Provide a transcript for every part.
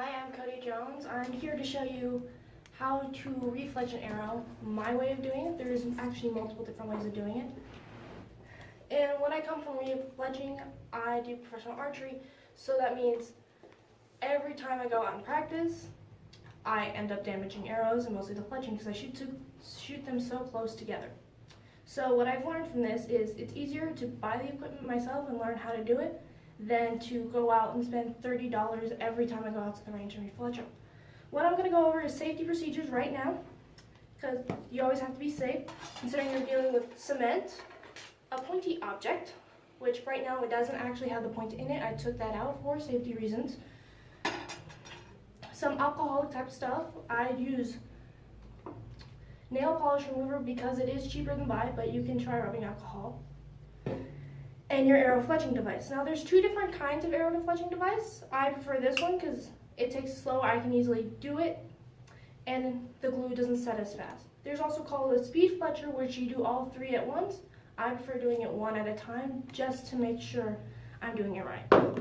Hi, I'm Cody Jones. I'm here to show you how to refledge an arrow. My way of doing it, there's actually multiple different ways of doing it. And when I come from refledging, I do professional archery, so that means every time I go out and practice, I end up damaging arrows and mostly the fletching because I shoot them so close together. So what I've learned from this is it's easier to buy the equipment myself and learn how to do it than to go out and spend $30 every time I go out to the range and refledge them. What I'm going to go over is safety procedures right now, because you always have to be safe, considering you're dealing with cement, a pointy object, which right now it doesn't actually have the point in it. I took that out for safety reasons. Some alcoholic type stuff. I use nail polish remover because it is cheaper than buy, but you can try rubbing alcohol. And your arrow fletching device. Now there's two different kinds of arrow fletching device. I prefer this one because it takes slow, I can easily do it, and the glue doesn't set as fast. There's also called a speed fletcher, which you do all three at once. I prefer doing it one at a time just to make sure I'm doing it right.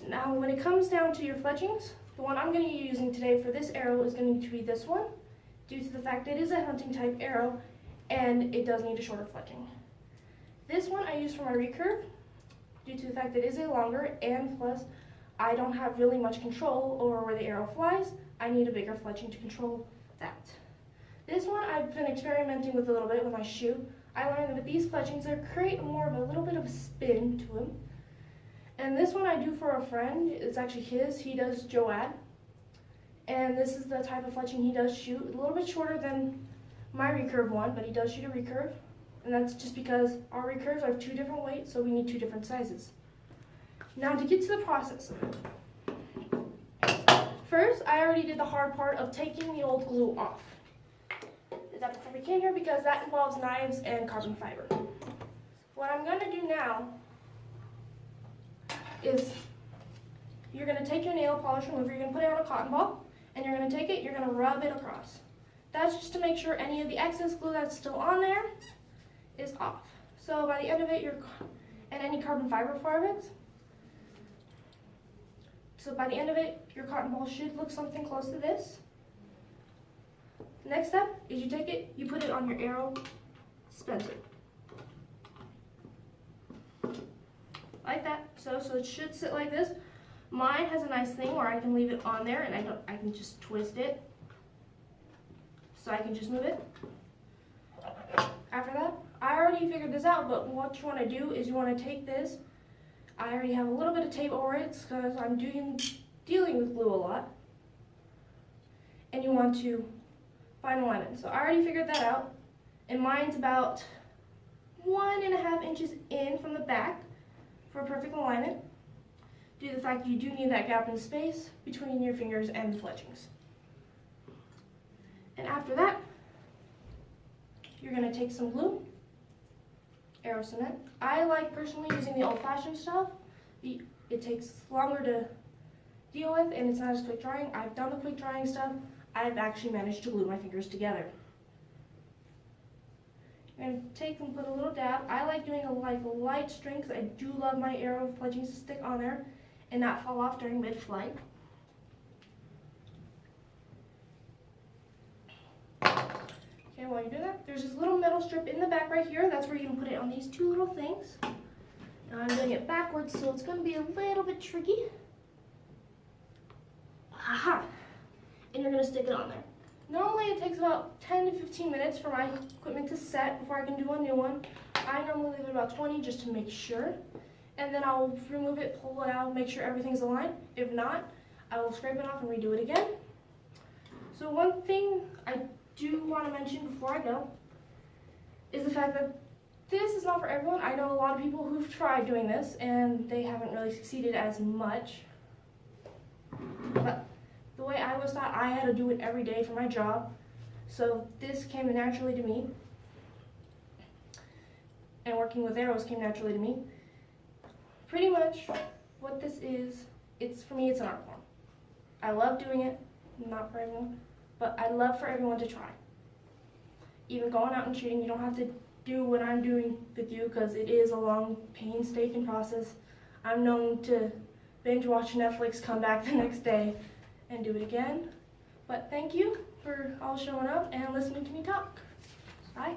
Now when it comes down to your fletchings, the one I'm going to be using today for this arrow is going to be this one, due to the fact that it is a hunting type arrow and it does need a shorter fletching. This one I use for my recurve due to the fact that it is a longer, and plus I don't have really much control over where the arrow flies. I need a bigger fletching to control that. This one I've been experimenting with a little bit with my shoe. I learned that with these fletchings they create more of a little bit of a spin to them. And this one I do for a friend. It's actually his. He does Joad. And this is the type of fletching he does shoot. A little bit shorter than my recurve one, but he does shoot a recurve. And that's just because our recurves are two different weights, so we need two different sizes. Now to get to the process. First, I already did the hard part of taking the old glue off. Did that before we came here because that involves knives and carbon fiber. What I'm going to do now is you're going to take your nail polish remover, you're going to put it on a cotton ball, and you're going to take it, you're going to rub it across. That's just to make sure any of the excess glue that's still on there is off. So by the end of it, and any carbon fiber fragments, so by the end of it, your cotton ball should look something close to this. Next step is you take it, you put it on your arrow dispenser. Like that. So it should sit like this. Mine has a nice thing where I can leave it on there and I can just twist it. So I can just move it. After that, I already figured this out, but what you want to do is you want to take this. I already have a little bit of tape over it because I'm dealing with glue a lot. And you want to find alignment. So I already figured that out. And mine's about 1.5 inches in from the back for perfect alignment, due to the fact you do need that gap in space between your fingers and the fletchings. And after that, you're going to take some glue, arrow cement. I like personally using the old-fashioned stuff. It takes longer to deal with and it's not as quick drying. I've done the quick drying stuff. I've actually managed to glue my fingers together. You're going to take and put a little dab. I like doing a light string because I do love my arrow fletchings to stick on there and not fall off during mid-flight. Okay, while you do that, there's this little metal strip in the back right here. That's where you can put it on these two little things. Now I'm doing it backwards, so it's going to be a little bit tricky. Aha! And you're going to stick it on there. Normally it takes about 10 to 15 minutes for my equipment to set before I can do a new one. I normally leave it about 20 just to make sure. And then I'll remove it, pull it out, make sure everything's aligned. If not, I will scrape it off and redo it again. So one thing I do want to mention before I go is the fact that this is not for everyone. I know a lot of people who've tried doing this and they haven't really succeeded as much. But the way I was taught, I had to do it every day for my job. So this came naturally to me. And working with arrows came naturally to me. Pretty much what this is, for me, it's an art form. I love doing it, not for everyone, but I love for everyone to try. Even going out and shooting, you don't have to do what I'm doing with you because it is a long, painstaking process. I'm known to binge watch Netflix, come back the next day, and do it again. But thank you for all showing up and listening to me talk. Bye.